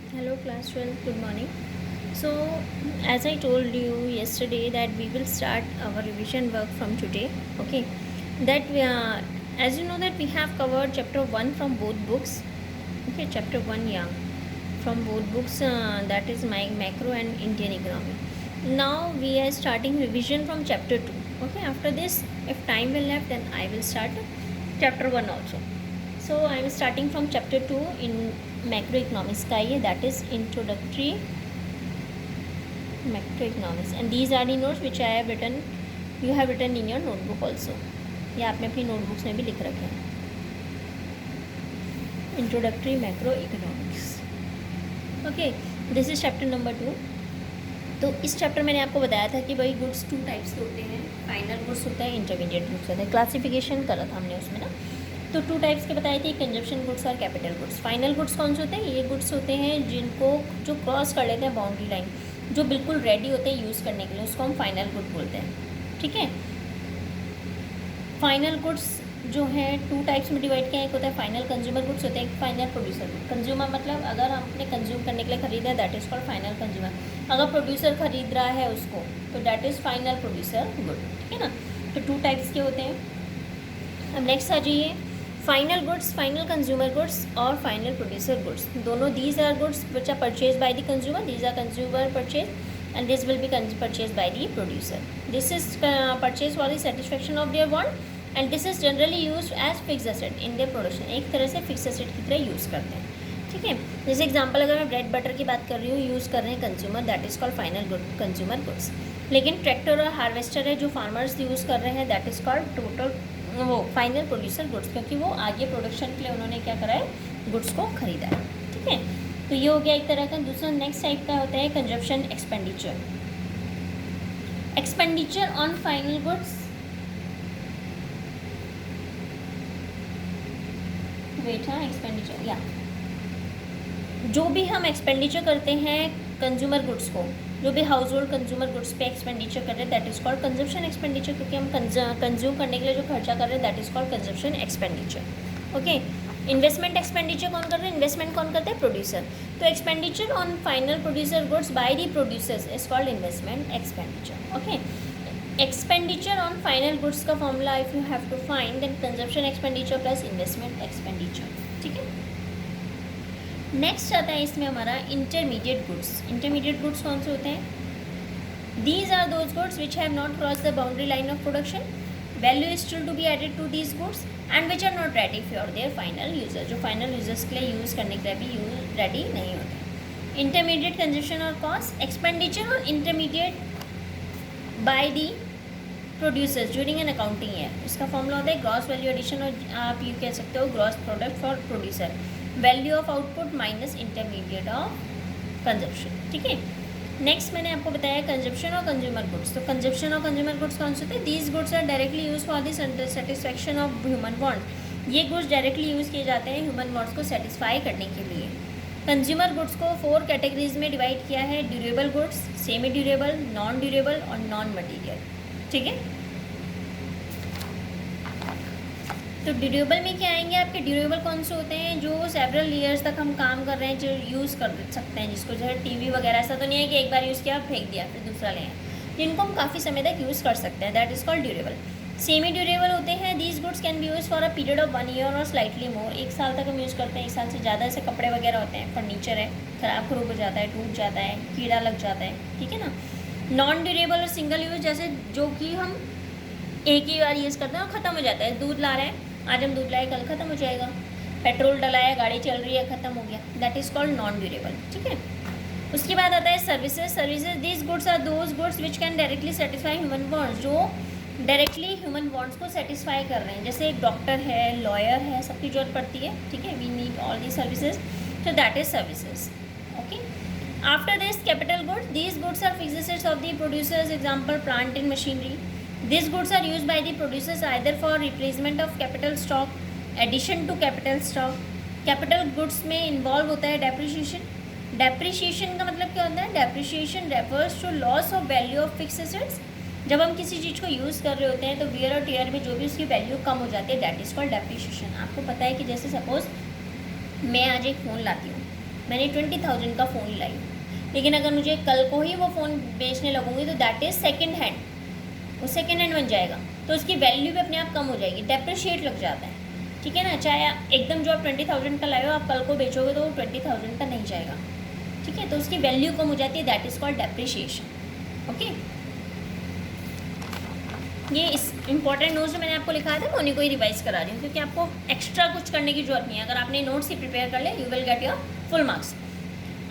Hello class 12, good morning. So as I told you yesterday that we will start our revision work from today. Okay, that we as you know that we have covered chapter 1 from both books. Okay, chapter 1, yeah, from both books, that is my macro and Indian economy. Now we are starting revision from chapter 2. Okay, after this if time will left then I will start chapter 1 also. So I am starting from chapter 2 in macroeconomics का ये, that is introductory macroeconomics, and these are the notes which I have written, you have written in your notebook also. ये आपने अपनी notebooks में भी लिख रखे हैं. Introductory macro economics. Okay, this is chapter number 2. तो इस चैप्टर मैंने आपको बताया था कि भाई गुड्स 2 टाइप्स के होते हैं. फाइनल गुड्स होता है, इंटरमीडिएट गुड्स होता है. क्लासिफिकेशन करा था हमने उसमें ना. तो 2 टाइप्स के बताए थे, कंजप्शन गुड्स और कैपिटल गुड्स. फाइनल गुड्स कौन से होते हैं? ये गुड्स होते हैं जिनको जो क्रॉस कर लेते हैं बाउंड्री लाइन, जो बिल्कुल रेडी होते हैं यूज़ करने के लिए, उसको हम फाइनल गुड बोलते हैं. ठीक है. फाइनल गुड्स जो है 2 टाइप्स में डिवाइड किया. एक होता है फाइनल कंज्यूमर गुड्स होते हैं, एक फाइनल प्रोड्यूसर गुड. कंज्यूमर मतलब अगर हमने कंज्यूम करने के लिए खरीदा है that is called final consumer. अगर प्रोड्यूसर खरीद रहा है उसको तो that is final producer good. ठीक है ना. तो 2 टाइप्स के होते हैं. अब नेक्स्ट आ जाइए, final goods, final consumer goods और फाइनल प्रोड्यूसर गुड्स. दोनों these are goods which are purchase by the consumer, these are consumer purchase and this will be purchased by the producer. This is purchased for the satisfaction of their want and this is generally used as fixed asset in their production. एक तरह से fix asset की तरह use करते हैं. ठीक है. जैसे एग्जांपल अगर मैं ब्रेड बटर की बात कर रही हूँ, यूज़ कर रहे हैं consumer, that is called final good consumer goods. लेकिन ट्रैक्टर और हार्वेस्टर है जो फार्मर्स यूज़ कर रहे हैं, दैट इज़ कॉल्ड टोटल वो फाइनल प्रोड्यूसर गुड्स, क्योंकि वो आगे प्रोडक्शन के लिए उन्होंने क्या करा है, गुड्स को खरीदा है. ठीक है. तो ये हो गया एक तरह का. दूसरा नेक्स्ट टाइप का होता है consumption expenditure. Expenditure on final goods, wait, हाँ, एक्सपेंडिचर या जो भी हम एक्सपेंडिचर करते हैं कंज्यूमर गुड्स को, जो भी हाउस होल्ड कंज्यूमर गुड्स पे एक्सपेंडिचर कर रहे हैं that is called consumption expenditure, क्योंकि हम कंज्यूम करने के लिए जो खर्चा कर रहे हैं that is called consumption expenditure. Okay. Investment expenditure कौन कर रहे हैं? इन्वेस्टमेंट कौन करते हैं? प्रोड्यूसर. तो expenditure on final producer goods by the producers is called investment expenditure. Okay. Expenditure on final goods का formula if you have to find then consumption expenditure plus investment expenditure. ठीक है. Next आता है इसमें हमारा intermediate goods. Intermediate goods कौन से होते हैं? These are those goods which have not crossed the boundary line of production. Value is still to be added to these goods and which are not ready for their final user. जो final users के लिए use करने के लिए भी ready नहीं होते. Intermediate consumption और cost, expenditure on intermediate by the producers during an accounting year. इसका फॉर्मूला होता है ग्रॉस वैल्यू एडिशन, और आप ये कह सकते हो gross product for producer, value of output minus intermediate of consumption. ठीक है. नेक्स्ट मैंने आपको बताया कंजप्शन और कंज्यूमर गुड्स. तो कंजप्शन और कंज्यूमर गुड्स कौन से होते हैं? These goods are directly use for the satisfaction of human want. ये गुड्स डायरेक्टली यूज़ किए जाते हैं ह्यूमन वांट्स को सेटिस्फाई करने के लिए. कंज्यूमर गुड्स को 4 कैटेगरीज में डिवाइड किया है: durable goods, semi durable, non durable और नॉन मटीरियल. ठीक है. तो ड्यूरेबल में क्या आएंगे आपके? ड्यूरेबल कौन से होते हैं? जो सेवरल ईयर्स तक हम काम कर रहे हैं, जो यूज़ कर सकते हैं, जिसको जो है टीवी वगैरह ऐसा तो नहीं है कि एक बार यूज़ किया फेंक दिया फिर दूसरा लें, जिनको हम काफ़ी समय तक यूज़ कर सकते हैं, that is called durable. Semi durable होते हैं, these goods can be use for a period of 1 year और स्लाइटली मोर. 1 साल तक हम यूज़ करते हैं, 1 साल से ज़्यादा. ऐसे कपड़े वगैरह होते हैं, फर्नीचर है, ख़राब खरूब हो जाता है, टूट जाता है, कीड़ा लग जाता है. ठीक है ना. नॉन ड्यूरेबल और सिंगल यूज, जैसे जो कि हम एक ही बार यूज़ करते हैं और ख़त्म हो जाता है. दूध ला रहे हैं, आज हम दूध लाए, कल ख़त्म हो जाएगा. पेट्रोल डलाया, गाड़ी चल रही है, ख़त्म हो गया, that is called non durable. ठीक है. उसके बाद आता है services. Services, these goods are those goods which can directly satisfy human wants, जो डायरेक्टली ह्यूमन वांट्स को सेटिस्फाई कर रहे हैं. जैसे एक डॉक्टर है, लॉयर है, सबकी जरूरत पड़ती है. ठीक है. We need all the services, so that is services. Okay. After this, capital goods. These goods are fixed assets of the producers. Example, plant and machinery. These goods are used by the producers either for replacement of capital stock, addition to capital stock. Capital goods में involve होता है depreciation. Depreciation का मतलब क्या होता है? Depreciation refers to loss of value of fixed assets. जब हम किसी चीज़ को यूज़ कर रहे होते हैं तो वियर और टेयर में जो भी उसकी वैल्यू कम हो जाती है, दैट इज़ कॉल्ड डेप्रिशिएशन. आपको पता है कि जैसे सपोज मैं आज एक फ़ोन लाती हूँ, मैंने 20,000 का फ़ोन लाई, लेकिन अगर मुझे कल को ही वो फ़ोन बेचने लगूंगी तो दैट इज़ सेकेंड हैंड, वो सेकेंड हैंड बन जाएगा, तो उसकी वैल्यू भी अपने आप कम हो जाएगी, डेप्रिशिएट लग जाता है, ठीक है ना। चाहे एकदम जो आप 20,000 का लाए हो, आप कल को बेचोगे तो वो 20,000 का नहीं जाएगा, ठीक है, तो उसकी वैल्यू कम हो जाती है, that is called depreciation. Okay, ये इस इंपॉर्टेंट नोट्स जो मैंने आपको लिखाया था मैं उन्हीं को ही रिवाइज करा रही हूँ, क्योंकि आपको एक्स्ट्रा कुछ करने की जरूरत नहीं है। अगर आपने नोट्स ही प्रिपेयर कर ले, you will get your full marks.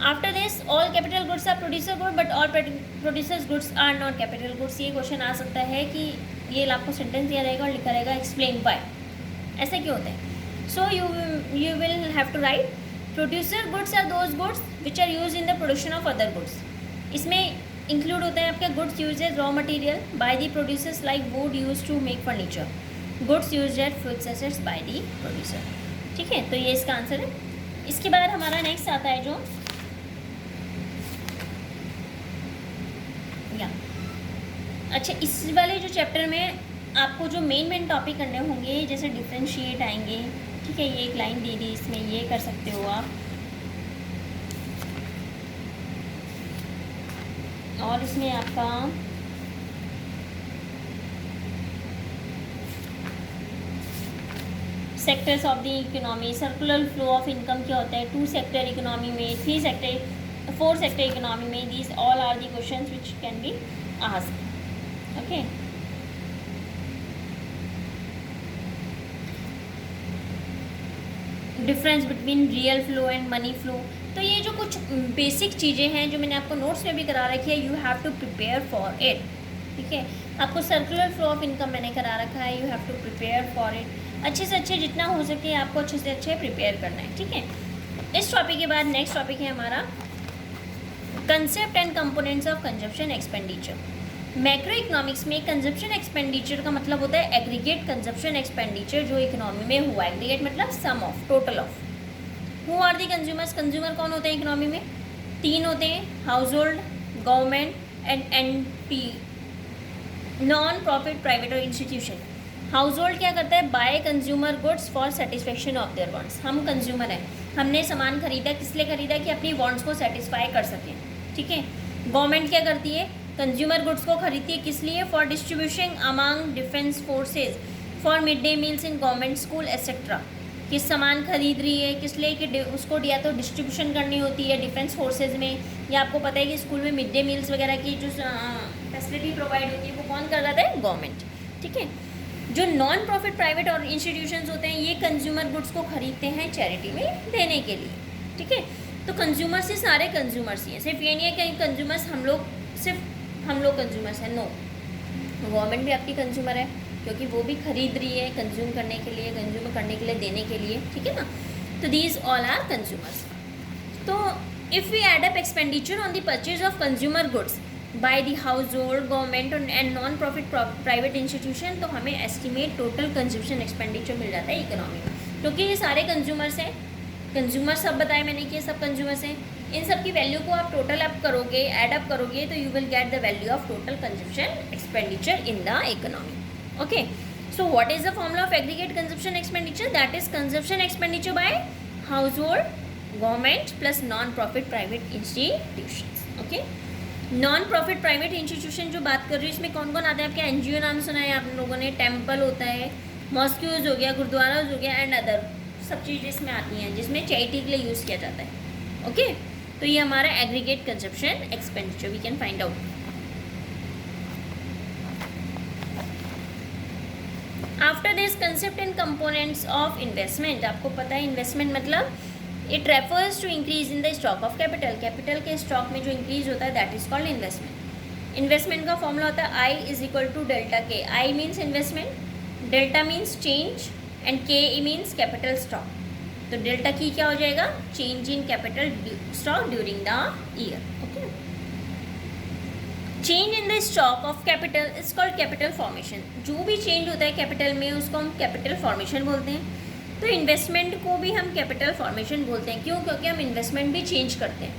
After this, all capital goods are producer good but all producers goods are not capital goods. ये क्वेश्चन आ सकता है कि ये आपको सेंटेंस दिया रहेगा और लिखा रहेगा एक्सप्लेन व्हाई, ऐसा क्यों होता है। So you will have to write producer goods are those goods which are use in the production of other goods. इसमें इंक्लूड होता है आपका goods use as raw material by the producers like wood use to make furniture, goods use as fixed assets by the producer, ठीक है। तो ये इसका answer है। इसके बाद हमारा नेक्स्ट आता है जो या अच्छा, इस वाले जो चैप्टर में आपको जो मेन टॉपिक करने होंगे, जैसे डिफ्रेंशिएट आएंगे, ठीक है, ये एक लाइन दे दी, इसमें ये कर सकते हो आप, और इसमें आपका sectors of the economy, circular flow of income क्या होता है 2 सेक्टर इकोनॉमी में, 3 सेक्टर 4 सेक्टर इकोनॉमी में, these all are the questions which can be asked. Okay, difference between real flow and money flow. तो ये जो कुछ बेसिक चीज़ें हैं जो मैंने आपको नोट्स में भी करा रखी है, you have to prepare for it, ठीक है। आपको सर्कुलर फ्लो ऑफ इनकम मैंने करा रखा है, you have to prepare for it. अच्छे से अच्छे जितना हो सके आपको अच्छे से अच्छे प्रिपेयर करना है, ठीक है। इस टॉपिक के बाद नेक्स्ट टॉपिक है हमारा concept and components of consumption expenditure. Macroeconomics में कंजप्शन एक्सपेंडिचर का मतलब होता है एग्रीगेट कंजप्शन एक्सपेंडिचर जो इकोनॉमी में हुआ। एग्रीगेट मतलब sum of, total of. Who are the consumers, consumer कौन होते हैं इकोनॉमी में? 3 होते हैं, household, government and NP, non profit private और इंस्टीट्यूशन। हाउस होल्ड क्या करता है? Buy consumer goods for satisfaction of their wants. हम कंज्यूमर हैं, हमने सामान खरीदा, किस लिए खरीदा? कि अपनी वांट्स को सेटिस्फाई कर सकें, ठीक है। गवर्नमेंट क्या करती है? कंज्यूमर गुड्स को खरीदती है, किस लिए? For distribution among defence forces, for mid day meals in government school etcetera. किस सामान खरीद रही है, किस लिए? कि उसको या तो डिस्ट्रीब्यूशन करनी होती है डिफेंस फोर्सेज में, या आपको पता है कि स्कूल में मिड डे मील्स वगैरह की जो फैसिलिटी प्रोवाइड होती है वो कौन कर रहा था? गवर्नमेंट, ठीक है। जो नॉन प्रॉफिट प्राइवेट और इंस्टीट्यूशंस होते हैं ये कंज्यूमर गुड्स को खरीदते हैं चैरिटी में देने के लिए, ठीक है। तो कंज्यूमर्स ही सारे कंज्यूमर्स ही हैं, सिर्फ ये नहीं है कि कंज्यूमर्स हम लोग कंज्यूमर्स हैं, नो। गवर्नमेंट भी आपकी कंज्यूमर है क्योंकि वो भी खरीद रही है कंज्यूम करने के लिए, कंज्यूम करने के लिए, देने के लिए, ठीक है ना। तो दीज ऑल आर कंज्यूमर्स। तो if we add up expenditure on the purchase of consumer goods by the household, government and non profit private institution, तो हमें एस्टिमेट टोटल कंजप्शन एक्सपेंडिचर मिल जाता है इकोनॉमी में, क्योंकि ये सारे कंज्यूमर्स हैं। कंज्यूमर सब बताए मैंने कि ये सब कंज्यूमर्स हैं। इन सब की वैल्यू को आप टोटल अप करोगे, एड अप करोगे, तो you will get the value of total consumption expenditure in the economy. Okay, so what is the formula of aggregate consumption expenditure? That is consumption expenditure bye house hold, government plus non profit private institution. Okay, non profit private institution जो बात कर रही हूँ इसमें कौन कौन आता है? आपके एनजीओ नाम सुना है आप लोगों ने, टेम्पल होता है, मॉस्क्यूज हो गया, गुरुद्वाराज हो गया, एंड अदर सब चीज़ें इसमें आती हैं जिसमें चैरिटी के लिए यूज़ किया जाता है। ओके, तो ये हमारा aggregate consumption expenditure we can find out. After this concept and components of investment. आपको पता है इन्वेस्टमेंट मतलब it refers to increase in the stock of capital. Capital के स्टॉक में जो इंक्रीज होता है that is called investment. Investment का फॉर्मूला होता है I is equal to delta K. I means investment, delta means change and K means capital stock. तो delta की क्या हो जाएगा? Change in capital stock during the year. Okay, change in the stock of capital is called capital formation. जो भी change होता है capital में उसको हम कैपिटल फॉर्मेशन बोलते हैं। तो इन्वेस्टमेंट को भी हम कैपिटल फॉर्मेशन बोलते हैं। क्यों? क्योंकि हम इन्वेस्टमेंट भी चेंज करते हैं,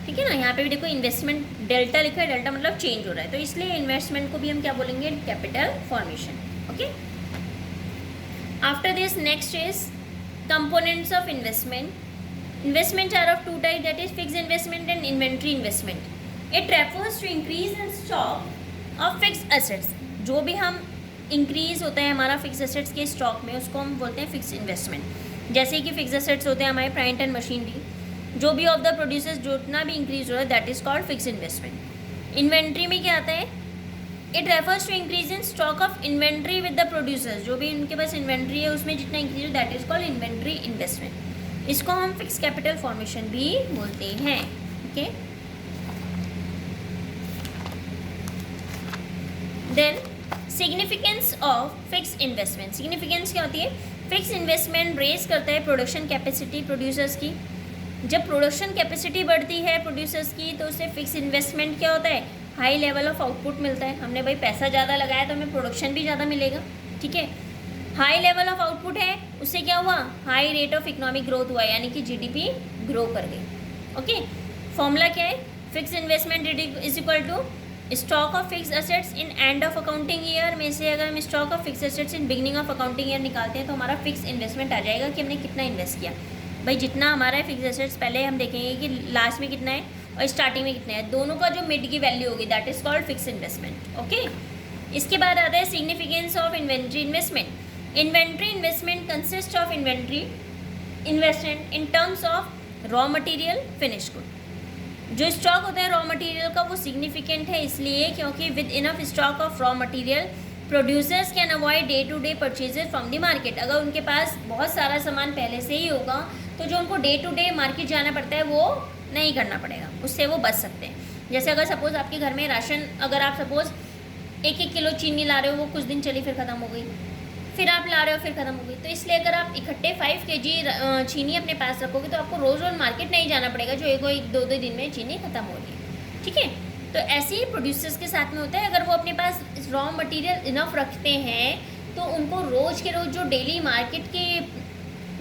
ठीक है ना। यहाँ पे भी देखो इन्वेस्टमेंट डेल्टा लिखा है, डेल्टा मतलब चेंज हो रहा है, तो इसलिए इन्वेस्टमेंट को भी हम क्या बोलेंगे? Capital formation. Okay, after this next is components of investment. Investments are of two types, that is fixed investment and inventory investment. It refers to increase in stock of fixed assets. जो भी हम increase होता है हमारा fix assets के stock में, उसको हम बोलते हैं फिक्स इन्वेस्टमेंट। जैसे कि फिक्स एसेट्स होते हैं हमारे प्लांट एंड मशीनरी, जो भी ऑफ द प्रोड्यूसर्स जितना भी इंक्रीज हो रहा है that is called fix investment. Inventory में क्या आता है? It refers to increase in stock of inventory with the producers, जो भी उनके पास इन्वेंट्री है उसमें जितना इंक्रीज हो that is called inventory investment. इसको हम फिक्स कैपिटल फॉर्मेशन भी बोलते हैं। Okay, then significance of fix investment. Significance क्या होती है? फिक्स इन्वेस्टमेंट रेज करता है प्रोडक्शन कैपेसिटी प्रोड्यूसर्स की। जब प्रोडक्शन कैपेसिटी बढ़ती है प्रोड्यूसर्स की तो उससे फिक्स इन्वेस्टमेंट क्या होता है? हाई लेवल ऑफ आउटपुट मिलता है। हमने भाई पैसा ज़्यादा लगाया तो हमें प्रोडक्शन भी ज़्यादा मिलेगा, ठीक है। हाई लेवल ऑफ आउटपुट है, उससे क्या हुआ? High rate of economic growth हुआ, यानी कि जीडीपी ग्रो कर गई। ओके, फॉर्मूला क्या है? Fix investment is equal to stock of fix assets in end of accounting year में से अगर हम stock of fix assets in beginning of accounting year निकालते हैं तो हमारा फिक्स इन्वेस्टमेंट आ जाएगा कि हमने कितना इन्वेस्ट किया। भाई जितना हमारा फिक्स एसेट्स पहले हम देखेंगे कि लास्ट में कितना है और स्टार्टिंग में कितना है, दोनों का जो मिड की वैल्यू होगी that is called fix investment. Okay, इसके बाद आता है significance of inventory investment. Inventory investment consist of inventory investment in terms of raw material finish good. जो स्टॉक होता है रॉ मटेरियल का वो सिग्निफिकेंट है इसलिए क्योंकि with enough stock of raw material producers can avoid day to day purchases from the market. अगर उनके पास बहुत सारा सामान पहले से ही होगा तो जो उनको डे टू डे मार्केट जाना पड़ता है वो नहीं करना पड़ेगा, उससे वो बच सकते हैं। जैसे अगर सपोज़ आपके घर में राशन, अगर आप सपोज़ 1-1 किलो चीनी ला रहे हो, वो कुछ दिन चली फिर ख़त्म हो गई, फिर आप ला रहे हो फिर ख़त्म हो गई, तो इसलिए अगर आप इकट्ठे 5 kg चीनी अपने पास रखोगे तो आपको रोज़ रोज़ मार्केट नहीं जाना पड़ेगा जो एक 2-2 दिन में चीनी ख़त्म हो रही है, ठीक है। तो ऐसे ही प्रोड्यूसर्स के साथ में होता है, अगर वो अपने पास रॉ मटेरियल इनफ रखते हैं तो उनको रोज़ के रोज़ जो डेली मार्केट की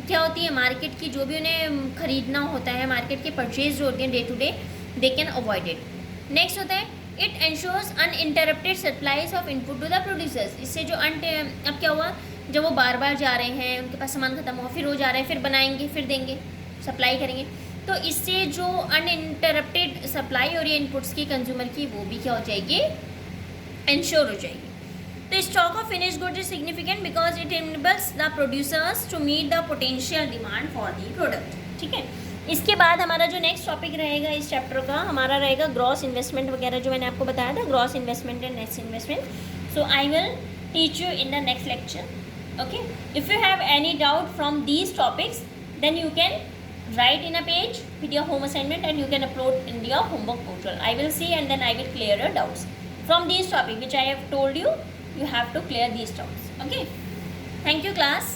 क्या होती है, मार्केट की जो भी उन्हें खरीदना होता है, मार्केट की परचेज जो होती है day to day, they can avoid it. Next होता है it ensures uninterrupted supplies of input to the producers. इससे जो अब क्या हुआ, जब वो बार बार जा रहे हैं, उनके पास सामान खत्म हुआ, फिर वो जा रहे हैं, फिर बनाएंगे, फिर देंगे, सप्लाई करेंगे, तो इससे जो अनइंटरप्टेड सप्लाई हो रही है इनपुट्स की कंज्यूमर की, वो भी क्या हो जाएगी? इंश्योर हो जाएगी। तो stock of finish goods is significant because it enables the producers to meet the potential demand for the product, ठीक है। इसके बाद हमारा जो नेक्स्ट टॉपिक रहेगा इस चैप्टर का, हमारा रहेगा ग्रॉस इन्वेस्टमेंट वगैरह, जो मैंने आपको बताया था, gross investment and net investment. So I will teach you in the next lecture. Okay, if you have any doubt from these topics then you can write in a page with your home assignment and you can upload in your homework portal. I will see and then I will clear your doubts from these topics which I have told you. You have to clear these doubts. Okay, thank you class.